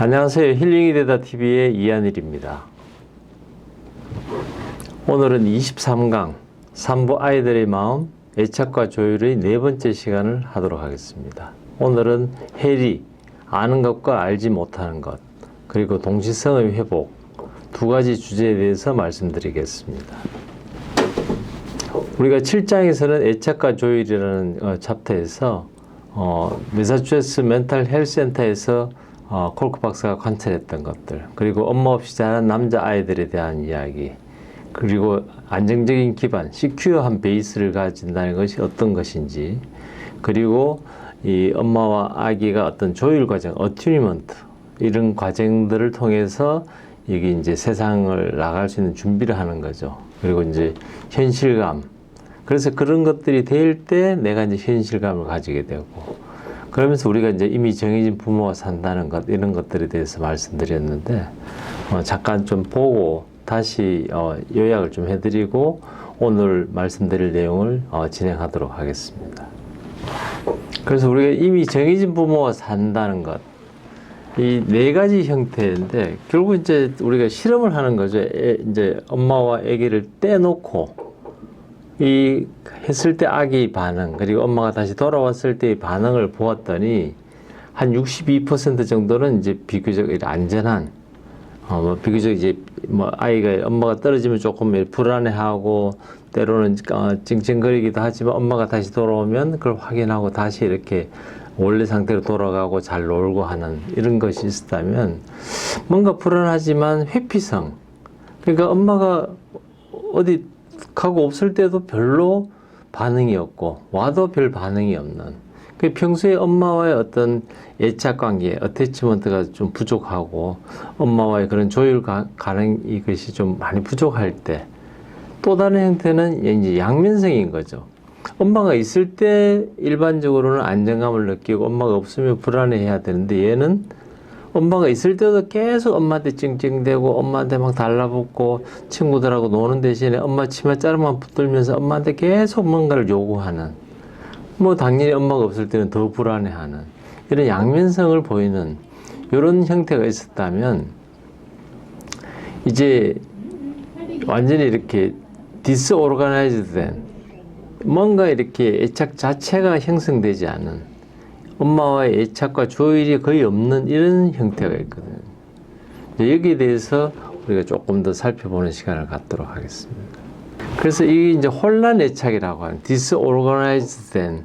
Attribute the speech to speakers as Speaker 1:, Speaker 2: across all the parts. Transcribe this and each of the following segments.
Speaker 1: 안녕하세요. 힐링이 되다 TV의 이한일입니다. 오늘은 23강 산부 아이들의 마음 애착과 조율의 네 번째 시간을 하도록 하겠습니다. 오늘은 해리, 아는 것과 알지 못하는 것, 그리고 동시성의 회복 두 가지 주제에 대해서 말씀드리겠습니다. 우리가 7장에서는 애착과 조율이라는 챕터에서 매사추세츠 멘탈 헬스 센터에서 콜크 박사가 관찰했던 것들, 그리고 엄마 없이 자란 남자 아이들에 대한 이야기, 그리고 안정적인 기반, 시큐어한 베이스를 가진다는 것이 어떤 것인지, 그리고 이 엄마와 아기가 어떤 조율 과정, 어튜니먼트 이런 과정들을 통해서 이게 이제 세상을 나갈 수 있는 준비를 하는 거죠. 그리고 이제 현실감. 그래서 그런 것들이 될 때 내가 이제 현실감을 가지게 되고, 그러면서 우리가 이제 이미 정해진 부모와 산다는 것, 이런 것들에 대해서 말씀드렸는데, 잠깐 좀 보고 다시 요약을 좀 해드리고 오늘 말씀드릴 내용을 진행하도록 하겠습니다. 그래서 우리가 이미 정해진 부모와 산다는 것, 이 네 가지 형태인데 결국 이제 우리가 실험을 하는 거죠. 이제 엄마와 아기를 떼놓고 이 했을 때 아기 반응, 그리고 엄마가 다시 돌아왔을 때의 반응을 보았더니 한 62% 정도는 이제 비교적 안전한, 비교적 이제 아이가 엄마가 떨어지면 조금 불안해하고 때로는 찡찡거리기도 하지만 엄마가 다시 돌아오면 그걸 확인하고 다시 이렇게 원래 상태로 돌아가고 잘 놀고 하는 이런 것이 있었다면, 뭔가 불안하지만 회피성, 그러니까 엄마가 어디 가고 없을 때도 별로 반응이 없고 와도 별 반응이 없는, 그 평소에 엄마와의 어떤 애착 관계, 어태치먼트가 좀 부족하고 엄마와의 그런 조율 가능 이것이 좀 많이 부족할 때, 또 다른 형태는 이제 양면성인 거죠. 엄마가 있을 때 일반적으로는 안정감을 느끼고 엄마가 없으면 불안해해야 되는데, 얘는 엄마가 있을 때도 계속 엄마한테 찡찡대고 엄마한테 막 달라붙고 친구들하고 노는 대신에 엄마 치마 자르만 붙들면서 엄마한테 계속 뭔가를 요구하는, 당연히 엄마가 없을 때는 더 불안해하는 이런 양면성을 보이는 이런 형태가 있었다면, 이제 완전히 이렇게 디스오르가나이즈드 된, 뭔가 이렇게 애착 자체가 형성되지 않은, 엄마와의 애착과 조율이 거의 없는 이런 형태가 있거든요. 여기에 대해서 우리가 조금 더 살펴보는 시간을 갖도록 하겠습니다. 그래서 이게 이제 혼란 애착이라고 하는, disorganized 된,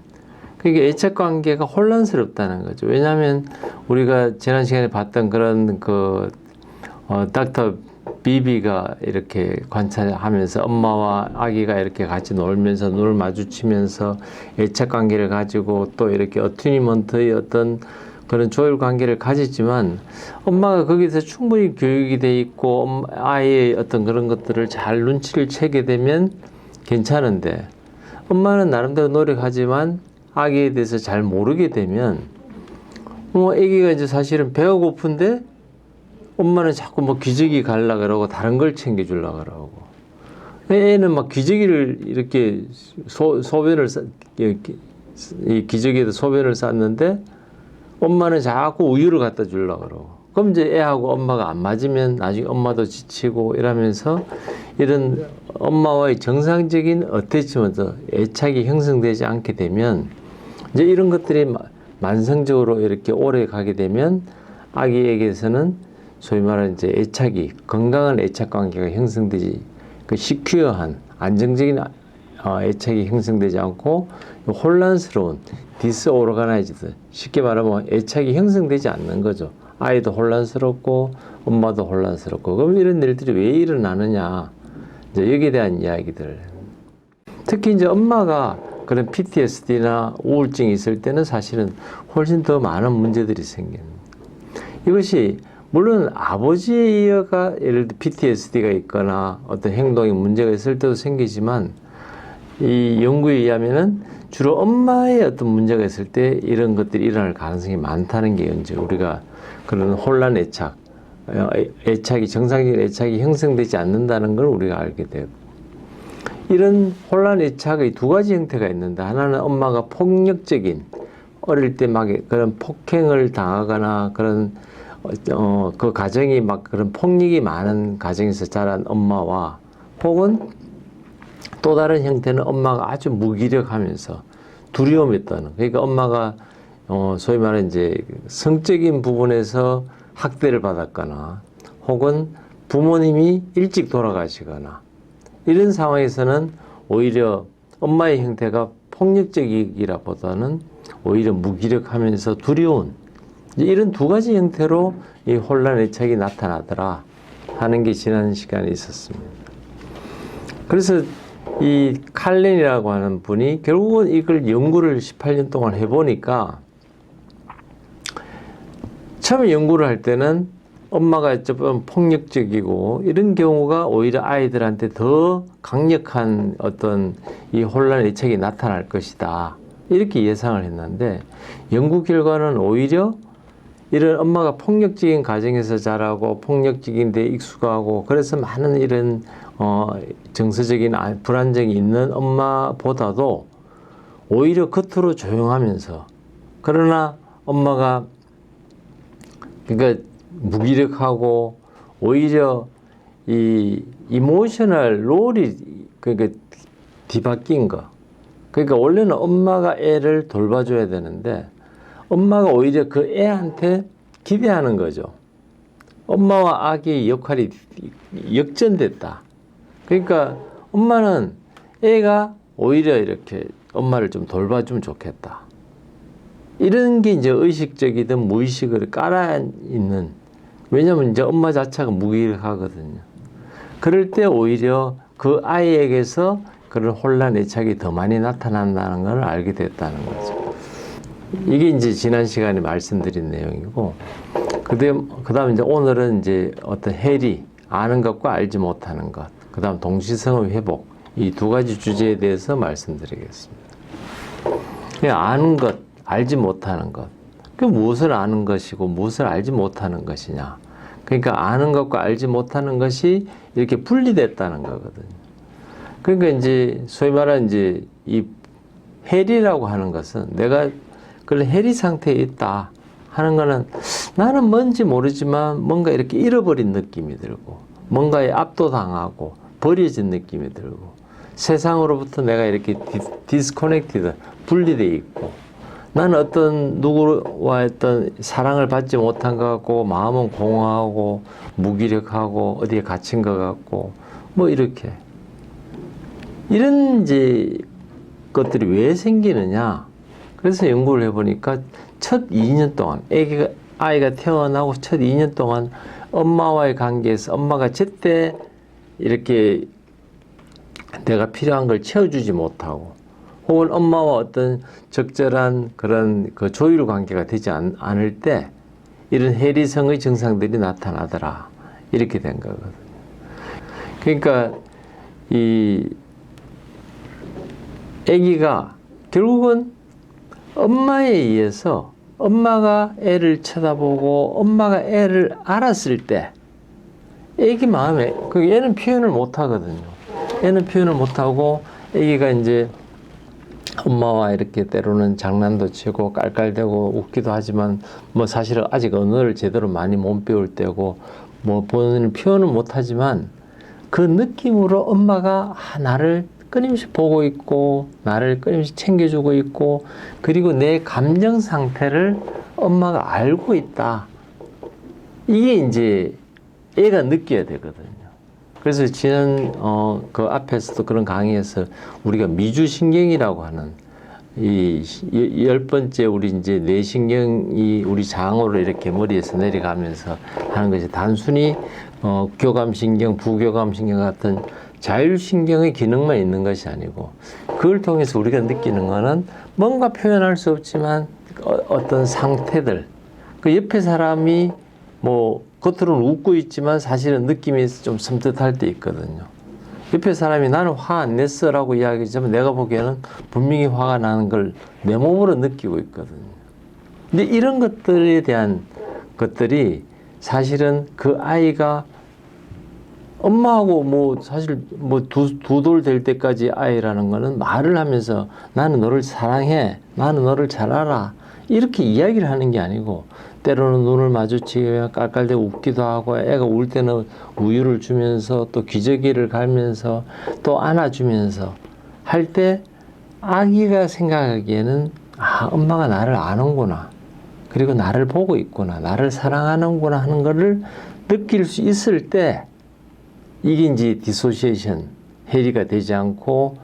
Speaker 1: 그러니까 애착 관계가 혼란스럽다는 거죠. 왜냐하면 우리가 지난 시간에 봤던 그런 닥터 비비가 이렇게 관찰하면서 엄마와 아기가 이렇게 같이 놀면서 눈을 마주치면서 애착 관계를 가지고 또 이렇게 어튜니먼트의 어떤 그런 조율 관계를 가지지만, 엄마가 거기서 충분히 교육이 돼 있고 아이의 어떤 그런 것들을 잘 눈치를 채게 되면 괜찮은데, 엄마는 나름대로 노력하지만 아기에 대해서 잘 모르게 되면, 아기가 이제 사실은 배가 고픈데 엄마는 자꾸 기저귀 갈라 그러고 다른 걸 챙겨주려 그러고, 애는 막 기저귀를 이렇게 이 기저귀에다 소변을 쌌는데 엄마는 자꾸 우유를 갖다 주려 그러고, 그럼 이제 애하고 엄마가 안 맞으면 나중에 엄마도 지치고 이러면서 이런 엄마와의 정상적인 어태치먼트, 애착이 형성되지 않게 되면, 이제 이런 것들이 만성적으로 이렇게 오래 가게 되면 아기에게서는 소위 말하는 이제 애착이, 건강한 애착 관계가 형성되지, 시큐어한 안정적인 애착이 형성되지 않고 혼란스러운 디스오르가나이즈드, 쉽게 말하면 애착이 형성되지 않는 거죠. 아이도 혼란스럽고 엄마도 혼란스럽고. 그럼 이런 일들이 왜 일어나느냐, 이제 여기에 대한 이야기들. 특히 이제 엄마가 그런 PTSD나 우울증이 있을 때는 사실은 훨씬 더 많은 문제들이 생깁니다. 이것이 물론 아버지가 예를 들어 PTSD가 있거나 어떤 행동에 문제가 있을 때도 생기지만, 이 연구에 의하면은 주로 엄마의 어떤 문제가 있을 때 이런 것들이 일어날 가능성이 많다는 게 이제 우리가 그런 혼란 애착, 정상적인 애착이 형성되지 않는다는 걸 우리가 알게 되고, 이런 혼란 애착의 두 가지 형태가 있는데, 하나는 엄마가 폭력적인, 어릴 때 막 그런 폭행을 당하거나 그런 그 가정이 막 그런 폭력이 많은 가정에서 자란 엄마와 혹은 또 다른 형태는 엄마가 아주 무기력하면서 두려움이 떠는, 그러니까 엄마가 소위 말하는 이제 성적인 부분에서 학대를 받았거나 혹은 부모님이 일찍 돌아가시거나 이런 상황에서는 오히려 엄마의 형태가 폭력적이기보다는 오히려 무기력하면서 두려운, 이런 두 가지 형태로 이 혼란 애착이 나타나더라 하는 게 지난 시간에 있었습니다. 그래서 이 칼렌이라고 하는 분이 결국은 이걸 연구를 18년 동안 해보니까 처음에 연구를 할 때는 엄마가 좀 폭력적이고 이런 경우가 오히려 아이들한테 더 강력한 어떤 이 혼란 애착이 나타날 것이다, 이렇게 예상을 했는데 연구 결과는 오히려 이런 엄마가 폭력적인 가정에서 자라고 폭력적인 데 익숙하고 그래서 많은 이런 정서적인 불안정이 있는 엄마보다도 오히려 겉으로 조용하면서 그러나 엄마가 그러니까 무기력하고 오히려 이 이모셔널 롤이 그러니까 뒤바뀐 거. 그러니까 원래는 엄마가 애를 돌봐줘야 되는데 엄마가 오히려 그 애한테 기대하는 거죠. 엄마와 아기의 역할이 역전됐다. 그러니까 엄마는 애가 오히려 이렇게 엄마를 좀 돌봐주면 좋겠다. 이런 게 이제 의식적이든 무의식으로 깔아있는, 왜냐면 이제 엄마 자체가 무기력하거든요. 그럴 때 오히려 그 아이에게서 그런 혼란 애착이 더 많이 나타난다는 걸 알게 됐다는 거죠. 이게 이제 지난 시간에 말씀드린 내용이고, 그 다음 이제 오늘은 이제 어떤 해리, 아는 것과 알지 못하는 것, 그 다음 동시성의 회복, 이 두 가지 주제에 대해서 말씀드리겠습니다. 아는 것, 알지 못하는 것. 그 무엇을 아는 것이고 무엇을 알지 못하는 것이냐. 그러니까 아는 것과 알지 못하는 것이 이렇게 분리됐다는 거거든요. 그러니까 이제 소위 말하는 이제 이 해리라고 하는 것은 내가 그런 해리 상태에 있다 하는 거는 나는 뭔지 모르지만 뭔가 이렇게 잃어버린 느낌이 들고 뭔가에 압도당하고 버려진 느낌이 들고 세상으로부터 내가 이렇게 디스커넥티드, 분리되어 있고 나는 어떤 누구와 어떤 사랑을 받지 못한 것 같고 마음은 공허하고 무기력하고 어디에 갇힌 것 같고 뭐 이렇게 이런 이제 것들이 왜 생기느냐. 그래서 연구를 해보니까 첫 2년 동안 아이가 태어나고 첫 2년 동안 엄마와의 관계에서 엄마가 제때 이렇게 내가 필요한 걸 채워주지 못하고 혹은 엄마와 어떤 적절한 그런 그 조율 관계가 되지 않을 때 이런 해리성의 증상들이 나타나더라. 이렇게 된 거거든요. 그러니까 이 아기가 결국은 엄마에 의해서 엄마가 애를 쳐다보고 엄마가 애를 알았을 때 아기 마음에 그 애는 표현을 못 하거든요. 애는 표현을 못 하고 아기가 이제 엄마와 이렇게 때로는 장난도 치고 깔깔대고 웃기도 하지만 뭐 사실은 아직 언어를 제대로 많이 못 배울 때고 뭐 본인은 표현은 못 하지만 그 느낌으로 엄마가 나를 끊임없이 보고 있고 나를 끊임없이 챙겨주고 있고 그리고 내 감정 상태를 엄마가 알고 있다. 이게 이제 애가 느껴야 되거든요. 그래서 지난 그 앞에서도 그런 강의에서 우리가 미주신경이라고 하는 이 10번째 우리 이제 뇌신경이 우리 장으로 이렇게 머리에서 내려가면서 하는 것이 단순히 교감신경, 부교감신경 같은 자율신경의 기능만 있는 것이 아니고 그걸 통해서 우리가 느끼는 거는 뭔가 표현할 수 없지만 어떤 상태들, 그 옆에 사람이 뭐 겉으로는 웃고 있지만 사실은 느낌이 좀 섬뜩할 때 있거든요. 옆에 사람이 나는 화 안 냈어 라고 이야기하지만 내가 보기에는 분명히 화가 나는 걸 내 몸으로 느끼고 있거든요. 근데 이런 것들에 대한 것들이 사실은 그 아이가 엄마하고 뭐 사실 뭐 두 돌 될 때까지 아이라는 거는 말을 하면서 나는 너를 사랑해, 나는 너를 잘 알아 이렇게 이야기를 하는 게 아니고 때로는 눈을 마주치게 깔깔대고 웃기도 하고, 애가 울 때는 우유를 주면서 또 기저귀를 갈면서 또 안아주면서 할 때 아기가 생각하기에는 아, 엄마가 나를 아는구나. 그리고 나를 보고 있구나. 나를 사랑하는구나 하는 거를 느낄 수 있을 때 이게 이제 디소시에이션, 해리가 되지 않고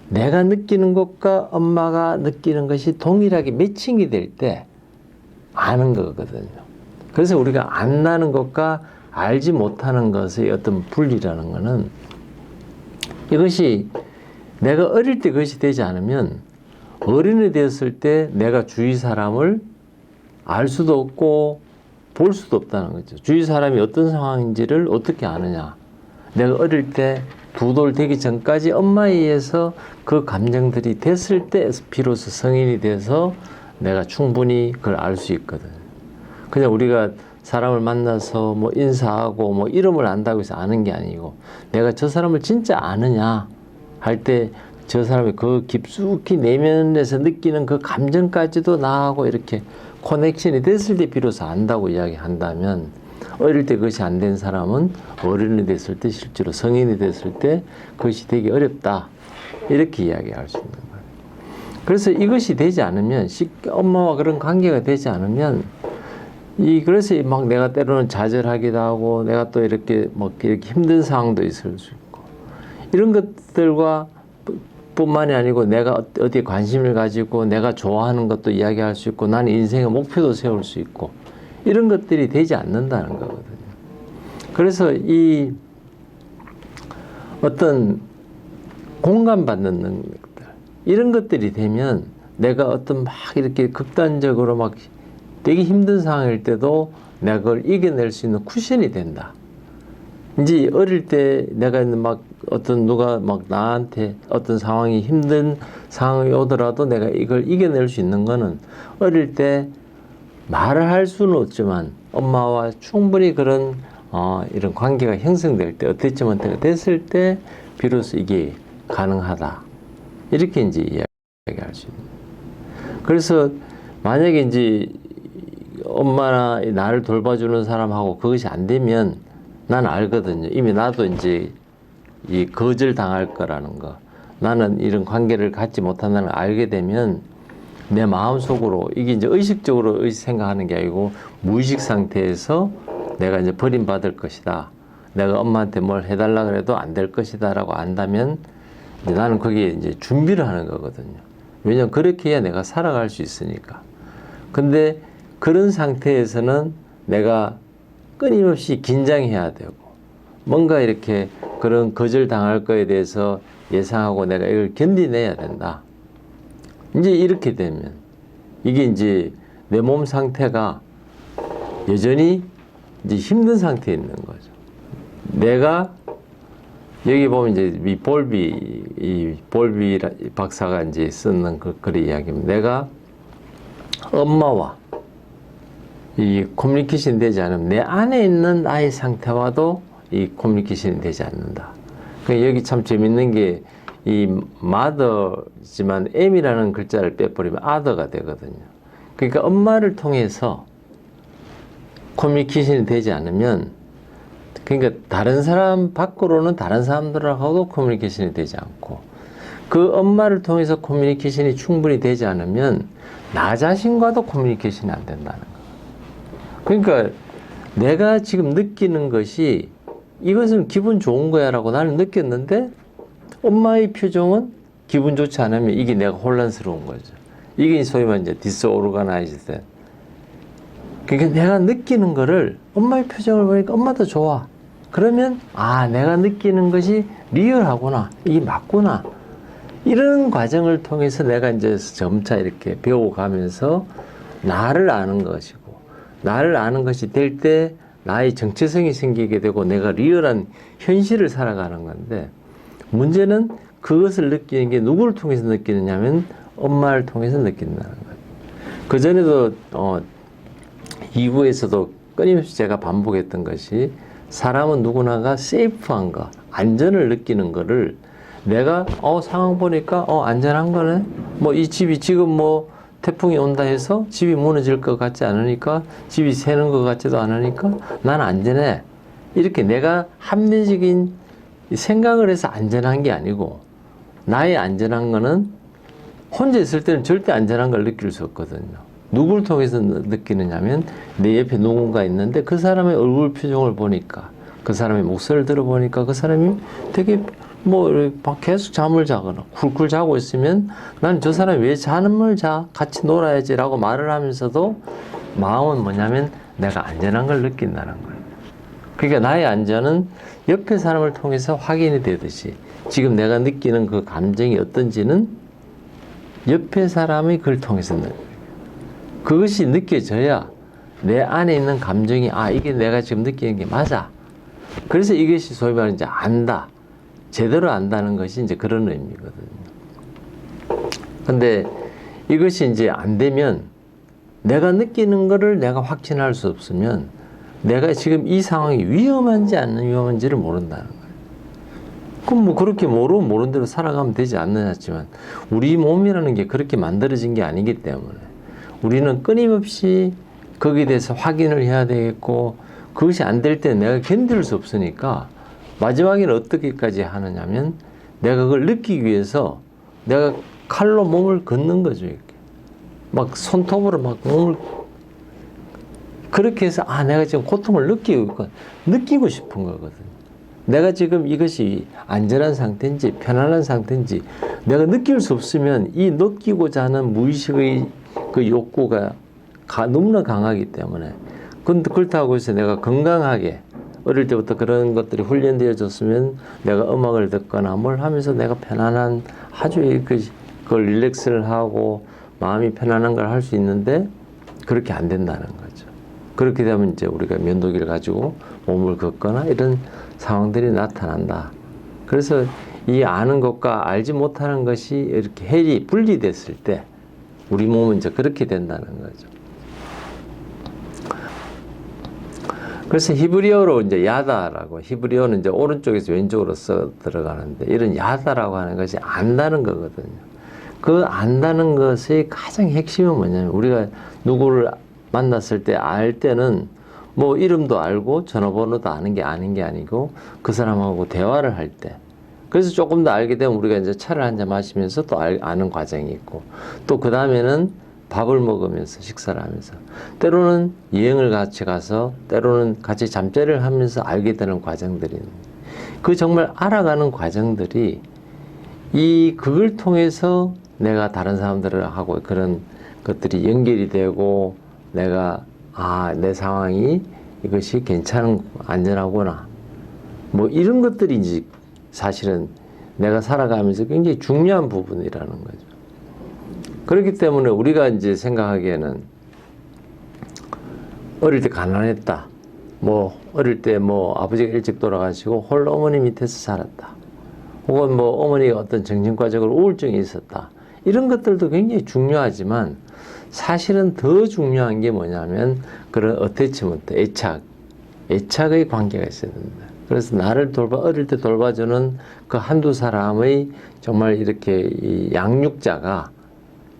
Speaker 1: 내가 느끼는 것과 엄마가 느끼는 것이 동일하게 매칭이 될 때 아는 거거든요. 그래서 우리가 안다는 것과 알지 못하는 것의 어떤 분리라는 것은 이것이 내가 어릴 때 그것이 되지 않으면 어른이 되었을 때 내가 주위 사람을 알 수도 없고 볼 수도 없다는 거죠. 주위 사람이 어떤 상황인지를 어떻게 아느냐. 내가 어릴 때 두 돌 되기 전까지 엄마에 의해서 그 감정들이 됐을 때 비로소 성인이 돼서 내가 충분히 그걸 알 수 있거든. 그냥 우리가 사람을 만나서 뭐 인사하고 뭐 이름을 안다고 해서 아는 게 아니고 내가 저 사람을 진짜 아느냐 할 때 저 사람이 그 깊숙이 내면에서 느끼는 그 감정까지도 나하고 이렇게 커넥션이 됐을 때 비로소 안다고 이야기한다면 어릴 때 그것이 안 된 사람은 어른이 됐을 때 실제로 성인이 됐을 때 그것이 되게 어렵다 이렇게 이야기할 수 있는 거예요. 그래서 이것이 되지 않으면 엄마와 그런 관계가 되지 않으면 그래서 막 내가 때로는 좌절하기도 하고 내가 또 이렇게 이렇게 힘든 상황도 있을 수 있고 이런 것들과 뿐만이 아니고 내가 어디에 관심을 가지고 내가 좋아하는 것도 이야기할 수 있고 나는 인생의 목표도 세울 수 있고 이런 것들이 되지 않는다는 거거든요. 그래서 이 어떤 공감받는 능력들 이런 것들이 되면 내가 어떤 막 이렇게 극단적으로 막 되게 힘든 상황일 때도 내가 그걸 이겨낼 수 있는 쿠션이 된다. 이제 어릴 때 내가 막 누가 막 나한테 어떤 상황이 힘든 상황이 오더라도 내가 이걸 이겨낼 수 있는 거는 어릴 때 말을 할 수는 없지만 엄마와 충분히 그런 이런 관계가 형성될 때 어태치먼트가 됐을 때 비로소 이게 가능하다. 이렇게 이제 이야기할 수 있는. 그래서 만약에 이제 엄마나 나를 돌봐주는 사람하고 그것이 안 되면 나는 알거든요. 이미 나도 이제 이 거절 당할 거라는 거. 나는 이런 관계를 갖지 못한다는 걸 알게 되면 내 마음속으로 이게 이제 의식적으로 생각하는 게 아니고 무의식 상태에서 내가 이제 버림받을 것이다. 내가 엄마한테 뭘 해달라 그래도 안 될 것이다 라고 안다면 이제 나는 거기에 이제 준비를 하는 거거든요. 왜냐면 그렇게 해야 내가 살아갈 수 있으니까. 근데 그런 상태에서는 내가 끊임없이 긴장해야 되고 뭔가 이렇게 그런 거절당할 거에 대해서 예상하고 내가 이걸 견디내야 된다. 이제 이렇게 되면 이게 이제 내 몸 상태가 여전히 이제 힘든 상태에 있는 거죠. 내가 여기 보면 이제 이 볼비 박사가 이제 쓰는 그 글의 이야기입니다. 내가 엄마와 이 커뮤니케이션이 되지 않으면 내 안에 있는 아이 상태와도 이 커뮤니케이션이 되지 않는다. 그러니까 여기 참 재밌는 게 이 mother지만 m이라는 글자를 빼버리면 other가 되거든요. 그러니까 엄마를 통해서 커뮤니케이션이 되지 않으면 그러니까 다른 사람 밖으로는 다른 사람들하고도 커뮤니케이션이 되지 않고 그 엄마를 통해서 커뮤니케이션이 충분히 되지 않으면 나 자신과도 커뮤니케이션이 안 된다는 거예요. 그러니까 내가 지금 느끼는 것이 이것은 기분 좋은 거야 라고 나는 느꼈는데 엄마의 표정은 기분 좋지 않으면 이게 내가 혼란스러운 거죠. 이게 소위 말해 이제 disorganized. 그러니까 내가 느끼는 거를 엄마의 표정을 보니까 엄마도 좋아. 그러면 아 내가 느끼는 것이 리얼하구나. 이게 맞구나. 이런 과정을 통해서 내가 이제 점차 이렇게 배워가면서 나를 아는 것이고 나를 아는 것이 될 때 나의 정체성이 생기게 되고 내가 리얼한 현실을 살아가는 건데 문제는 그것을 느끼는 게 누구를 통해서 느끼느냐면 엄마를 통해서 느낀다는 거예요. 그전에도 2부에서도 끊임없이 제가 반복했던 것이 사람은 누구나가 세이프한 거, 안전을 느끼는 거를 내가 상황 보니까 안전한 거네. 뭐 이 집이 지금 뭐 태풍이 온다 해서 집이 무너질 것 같지 않으니까, 집이 새는 것 같지도 않으니까 나는 안전해. 이렇게 내가 합리적인 생각을 해서 안전한 게 아니고, 나의 안전한 거는 혼자 있을 때는 절대 안전한 걸 느낄 수 없거든요. 누구를 통해서 느끼느냐면 내 옆에 누군가 있는데 그 사람의 얼굴 표정을 보니까, 그 사람의 목소리를 들어보니까 그 사람이 되게 뭐 계속 잠을 자거나 쿨쿨 자고 있으면 난 저 사람이 왜 잠을 자? 같이 놀아야지 라고 말을 하면서도 마음은 뭐냐면 내가 안전한 걸 느낀다는 거예요. 그러니까 나의 안전은 옆에 사람을 통해서 확인이 되듯이 지금 내가 느끼는 그 감정이 어떤지는 옆에 사람이 그걸 통해서 그것이 느껴져야 내 안에 있는 감정이 이게 내가 지금 느끼는 게 맞아. 그래서 이것이 소위 말하는 이제 안다. 제대로 안다는 것이 이제 그런 의미거든요. 근데 이것이 이제 안 되면 내가 느끼는 거를 내가 확신할 수 없으면 내가 지금 이 상황이 위험한지 안 위험한지를 모른다는 거예요. 그럼 뭐 그렇게 모르는 대로 살아가면 되지 않느냐 했지만 우리 몸이라는 게 그렇게 만들어진 게 아니기 때문에 우리는 끊임없이 거기에 대해서 확인을 해야 되겠고 그것이 안 될 때 내가 견딜 수 없으니까 마지막에는 어떻게까지 하느냐면 내가 그걸 느끼기 위해서 내가 칼로 몸을 긋는 거죠. 이렇게. 막 손톱으로 막 몸을 그렇게 해서 내가 지금 고통을 느끼고 싶은 거거든요. 내가 지금 이것이 안전한 상태인지 편안한 상태인지 내가 느낄 수 없으면 이 느끼고자 하는 무의식의 그 욕구가 너무나 강하기 때문에 그렇다고 해서 내가 건강하게 어릴 때부터 그런 것들이 훈련되어 졌으면 내가 음악을 듣거나 뭘 하면서 내가 편안한 아주 그걸 릴렉스를 하고 마음이 편안한 걸 할 수 있는데 그렇게 안 된다는 거죠. 그렇게 되면 이제 우리가 면도기를 가지고 몸을 긋거나 이런 상황들이 나타난다. 그래서 이 아는 것과 알지 못하는 것이 이렇게 분리됐을 때 우리 몸은 이제 그렇게 된다는 거죠. 그래서 히브리어로 이제 야다라고, 히브리어는 이제 오른쪽에서 왼쪽으로 들어가는데 이런 야다라고 하는 것이 안다는 거거든요. 그 안다는 것의 가장 핵심은 뭐냐면 우리가 누구를 만났을 때 알 때는 뭐 이름도 알고 전화번호도 아는 게 아니고 그 사람하고 대화를 할 때 그래서 조금 더 알게 되면 우리가 이제 차를 한잔 마시면서 또 아는 과정이 있고 또 그 다음에는 밥을 먹으면서 식사를 하면서 때로는 여행을 같이 가서 때로는 같이 잠자리를 하면서 알게 되는 과정들이 있는 그 정말 알아가는 과정들이 그걸 통해서 내가 다른 사람들하고 그런 것들이 연결이 되고 내가 내 상황이 이것이 안전하구나 뭐 이런 것들이 이제 사실은 내가 살아가면서 굉장히 중요한 부분이라는 거죠. 그렇기 때문에 우리가 이제 생각하기에는 어릴 때 가난했다. 뭐 어릴 때 뭐 아버지가 일찍 돌아가시고 홀로 어머니 밑에서 살았다. 혹은 뭐 어머니가 어떤 정신과적으로 우울증이 있었다. 이런 것들도 굉장히 중요하지만 사실은 더 중요한 게 뭐냐면 그런 어태치먼트, 애착의 관계가 있어야 된다. 그래서 나를 어릴 때 돌봐주는 그 한두 사람의 정말 이렇게 이 양육자가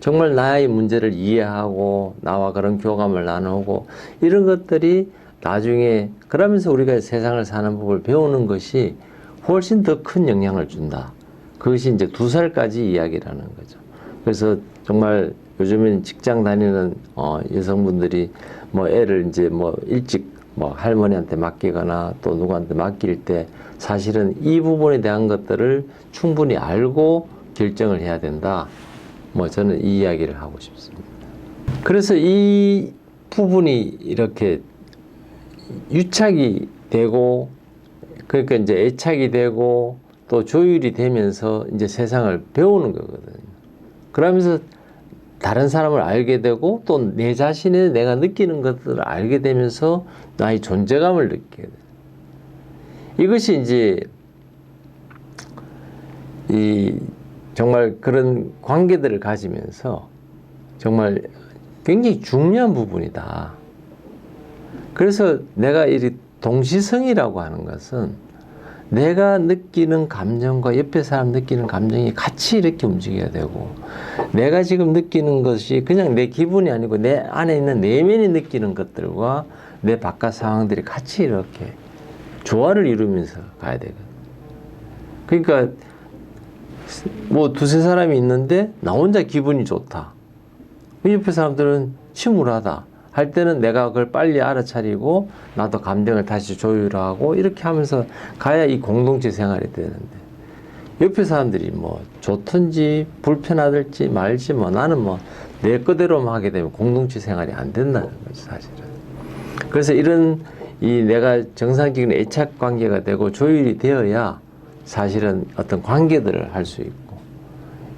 Speaker 1: 정말 나의 문제를 이해하고 나와 그런 교감을 나누고 이런 것들이 나중에 그러면서 우리가 세상을 사는 법을 배우는 것이 훨씬 더 큰 영향을 준다. 그것이 이제 2살까지 이야기라는 거죠. 그래서 정말 요즘엔 직장 다니는 여성분들이 뭐 애를 이제 뭐 일찍 뭐 할머니한테 맡기거나 또 누구한테 맡길 때 사실은 이 부분에 대한 것들을 충분히 알고 결정을 해야 된다. 뭐 저는 이 이야기를 하고 싶습니다. 그래서 이 부분이 이렇게 유착이 되고 그러니까 이제 애착이 되고 또 조율이 되면서 이제 세상을 배우는 거거든요. 그러면서 다른 사람을 알게 되고 또 내 자신의 내가 느끼는 것들을 알게 되면서 나의 존재감을 느끼게 돼요. 이것이 이제 정말 그런 관계들을 가지면서 정말 굉장히 중요한 부분이다. 그래서 내가 이 동시성이라고 하는 것은 내가 느끼는 감정과 옆에 사람 느끼는 감정이 같이 이렇게 움직여야 되고, 내가 지금 느끼는 것이 그냥 내 기분이 아니고 내 안에 있는 내면이 느끼는 것들과 내 바깥 상황들이 같이 이렇게 조화를 이루면서 가야 되거든. 그러니까 뭐 두세 사람이 있는데 나 혼자 기분이 좋다. 옆에 사람들은 침울하다 할 때는 내가 그걸 빨리 알아차리고 나도 감정을 다시 조율하고 이렇게 하면서 가야 이 공동체 생활이 되는데, 옆에 사람들이 뭐 좋든지 불편하든지 말지 뭐 나는 뭐 내 거대로만 하게 되면 공동체 생활이 안 된다는 거지 사실은. 그래서 이런 이 내가 정상적인 애착 관계가 되고 조율이 되어야 사실은 어떤 관계들을 할 수 있고,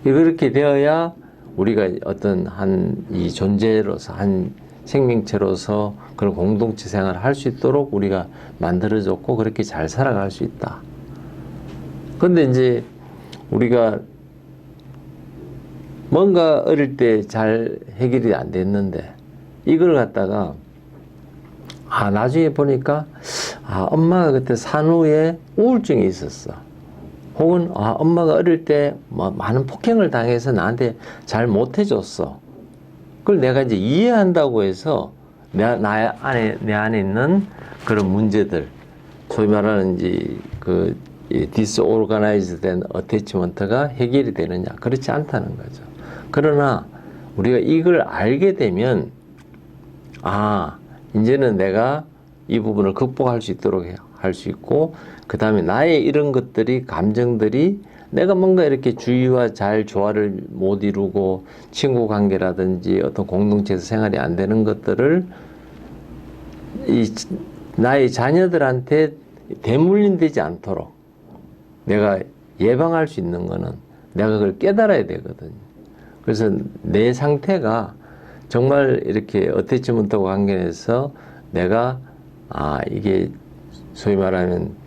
Speaker 1: 이렇게 되어야 우리가 어떤 한 이 존재로서 한 생명체로서 그런 공동체 생활을 할 수 있도록 우리가 만들어줬고 그렇게 잘 살아갈 수 있다. 근데 이제 우리가 뭔가 어릴 때 잘 해결이 안 됐는데 이걸 갖다가 나중에 보니까 엄마가 그때 산후에 우울증이 있었어. 혹은 엄마가 어릴 때 뭐 많은 폭행을 당해서 나한테 잘 못해줬어. 그걸 내가 이제 이해한다고 해서 내 안에 있는 그런 문제들, 소위 말하는 이제 그 디스오르가나이즈된 어태치먼트가 해결이 되느냐? 그렇지 않다는 거죠. 그러나 우리가 이걸 알게 되면 이제는 내가 이 부분을 극복할 수 있도록 할 수 있고, 그 다음에 나의 이런 것들이, 감정들이 내가 뭔가 이렇게 주위와 잘 조화를 못 이루고 친구 관계라든지 어떤 공동체에서 생활이 안 되는 것들을 나의 자녀들한테 대물림되지 않도록 내가 예방할 수 있는 거는 내가 그걸 깨달아야 되거든요. 그래서 내 상태가 정말 이렇게 어태치먼트 관계에서 내가 이게 소위 말하는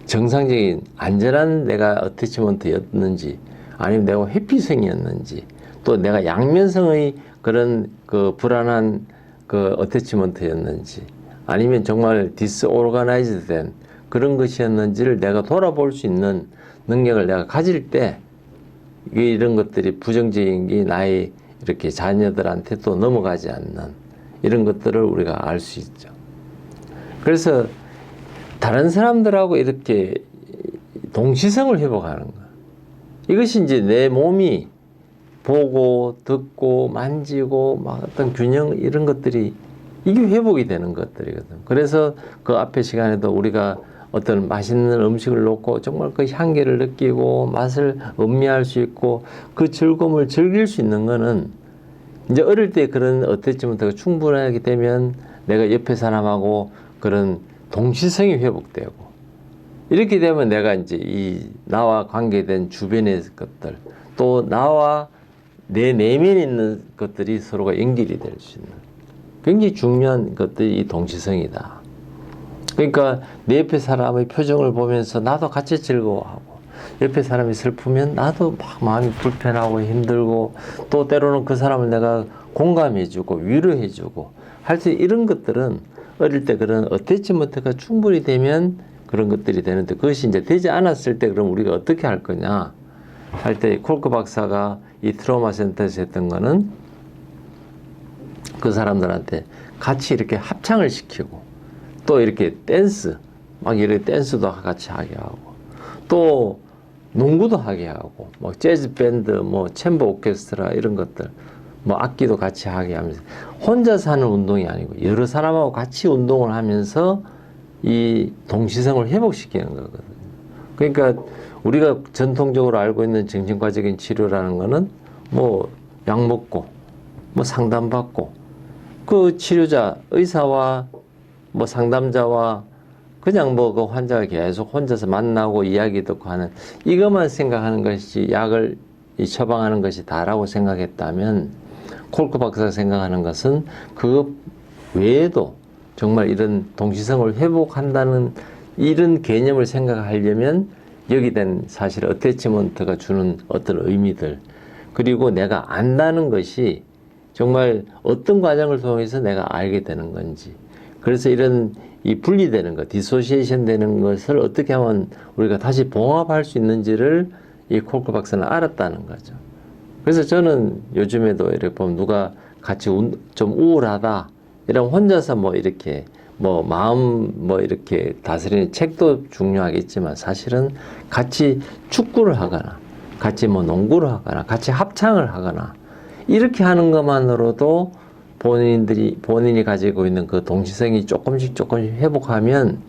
Speaker 1: 정상적인 안전한 내가 어태치먼트였는지, 아니면 내가 회피성이었는지, 또 내가 양면성의 그런 그 불안한 그 어태치먼트였는지, 아니면 정말 디스오르가나이즈 된 그런 것이었는지를 내가 돌아볼 수 있는 능력을 내가 가질 때 이런 것들이 부정적인 게 나의 이렇게 자녀들한테 또 넘어가지 않는 이런 것들을 우리가 알 수 있죠. 그래서 다른 사람들하고 이렇게 동시성을 회복하는 거, 이것이 이제 내 몸이 보고 듣고 만지고 막 어떤 균형 이런 것들이 이게 회복이 되는 것들이거든. 그래서 그 앞에 시간에도 우리가 어떤 맛있는 음식을 놓고 정말 그 향기를 느끼고 맛을 음미할 수 있고 그 즐거움을 즐길 수 있는 거는 이제 어릴 때 그런 어땠지만 충분하게 되면 내가 옆에 사람하고 그런 동시성이 회복되고, 이렇게 되면 내가 이제 이 나와 관계된 주변의 것들, 또 나와 내 내면에 있는 것들이 서로가 연결이 될 수 있는 굉장히 중요한 것들이 이 동시성이다. 그러니까 내 옆에 사람의 표정을 보면서 나도 같이 즐거워하고, 옆에 사람이 슬프면 나도 막 마음이 불편하고 힘들고, 또 때로는 그 사람을 내가 공감해주고 위로해주고 할 때 이런 것들은 어릴 때 그런 어태치먼트가 충분히 되면 그런 것들이 되는데, 그것이 이제 되지 않았을 때 그럼 우리가 어떻게 할 거냐 할 때 콜크 박사가 이 트라우마 센터에서 했던 거는 그 사람들한테 같이 이렇게 합창을 시키고, 또 이렇게 댄스, 막 이렇게 댄스도 같이 하게 하고, 또 농구도 하게 하고, 뭐 재즈 밴드, 뭐 챔버 오케스트라 이런 것들, 뭐 악기도 같이 하게 하면서, 혼자서 하는 운동이 아니고 여러 사람하고 같이 운동을 하면서 이 동시성을 회복시키는 거거든요. 그러니까 우리가 전통적으로 알고 있는 정신과적인 치료라는 거는 뭐 약 먹고 뭐 상담받고 그 치료자, 의사와 뭐 상담자와 그냥 뭐 그 환자가 계속 혼자서 만나고 이야기 듣고 하는, 이것만 생각하는 것이 약을 처방하는 것이 다라고 생각했다면, 콜크 박사가 생각하는 것은 그 외에도 정말 이런 동시성을 회복한다는 이런 개념을 생각하려면 여기 된 사실 어태치먼트가 주는 어떤 의미들, 그리고 내가 안다는 것이 정말 어떤 과정을 통해서 내가 알게 되는 건지, 그래서 이런 이 분리되는 것, 디소시에이션 되는 것을 어떻게 하면 우리가 다시 봉합할 수 있는지를 이 콜크 박사는 알았다는 거죠. 그래서 저는 요즘에도 이렇게 보면 누가 같이 좀 우울하다 이런 혼자서 뭐 이렇게 뭐 마음 뭐 이렇게 다스리는 책도 중요하겠지만 사실은 같이 축구를 하거나 같이 뭐 농구를 하거나 같이 합창을 하거나 이렇게 하는 것만으로도 본인이 가지고 있는 그 동시성이 조금씩 회복하면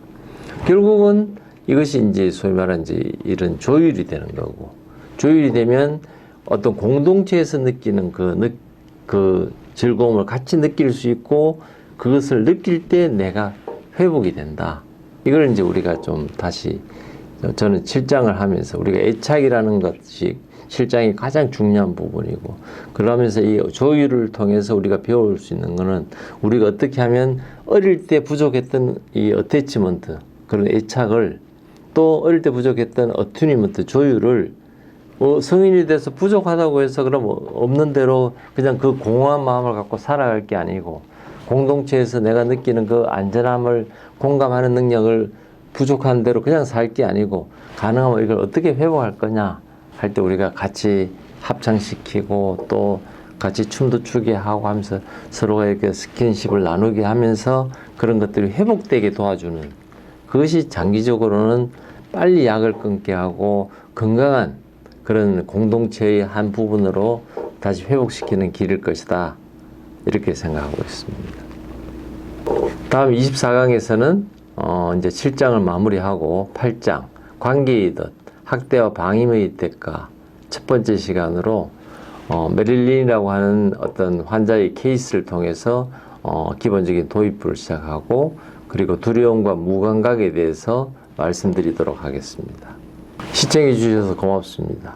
Speaker 1: 결국은 이것이 이제 소위 말하는 이제 이런 조율이 되는 거고, 조율이 되면 어떤 공동체에서 느끼는 그 즐거움을 같이 느낄 수 있고 그것을 느낄 때 내가 회복이 된다. 이걸 이제 우리가 좀 다시 저는 실장을 하면서 우리가 애착이라는 것이 실장이 가장 중요한 부분이고, 그러면서 이 조율을 통해서 우리가 배울 수 있는 거는 우리가 어떻게 하면 어릴 때 부족했던 이 어태치먼트, 그런 애착을 또 어릴 때 부족했던 어튜니먼트, 조율을 성인이 돼서 부족하다고 해서 그럼 없는 대로 그냥 그 공허한 마음을 갖고 살아갈 게 아니고, 공동체에서 내가 느끼는 그 안전함을 공감하는 능력을 부족한 대로 그냥 살 게 아니고, 가능하면 이걸 어떻게 회복할 거냐 할 때 우리가 같이 합창시키고 또 같이 춤도 추게 하고 하면서 서로가 이렇게 스킨십을 나누게 하면서 그런 것들이 회복되게 도와주는, 그것이 장기적으로는 빨리 약을 끊게 하고 건강한 그런 공동체의 한 부분으로 다시 회복시키는 길일 것이다. 이렇게 생각하고 있습니다. 다음 24강에서는 이제 7장을 마무리하고 8장 관계의 덫, 학대와 방임의 대가 첫 번째 시간으로 메릴린이라고 하는 어떤 환자의 케이스를 통해서 기본적인 도입부를 시작하고, 그리고 두려움과 무감각에 대해서 말씀드리도록 하겠습니다. 시청해 주셔서 고맙습니다.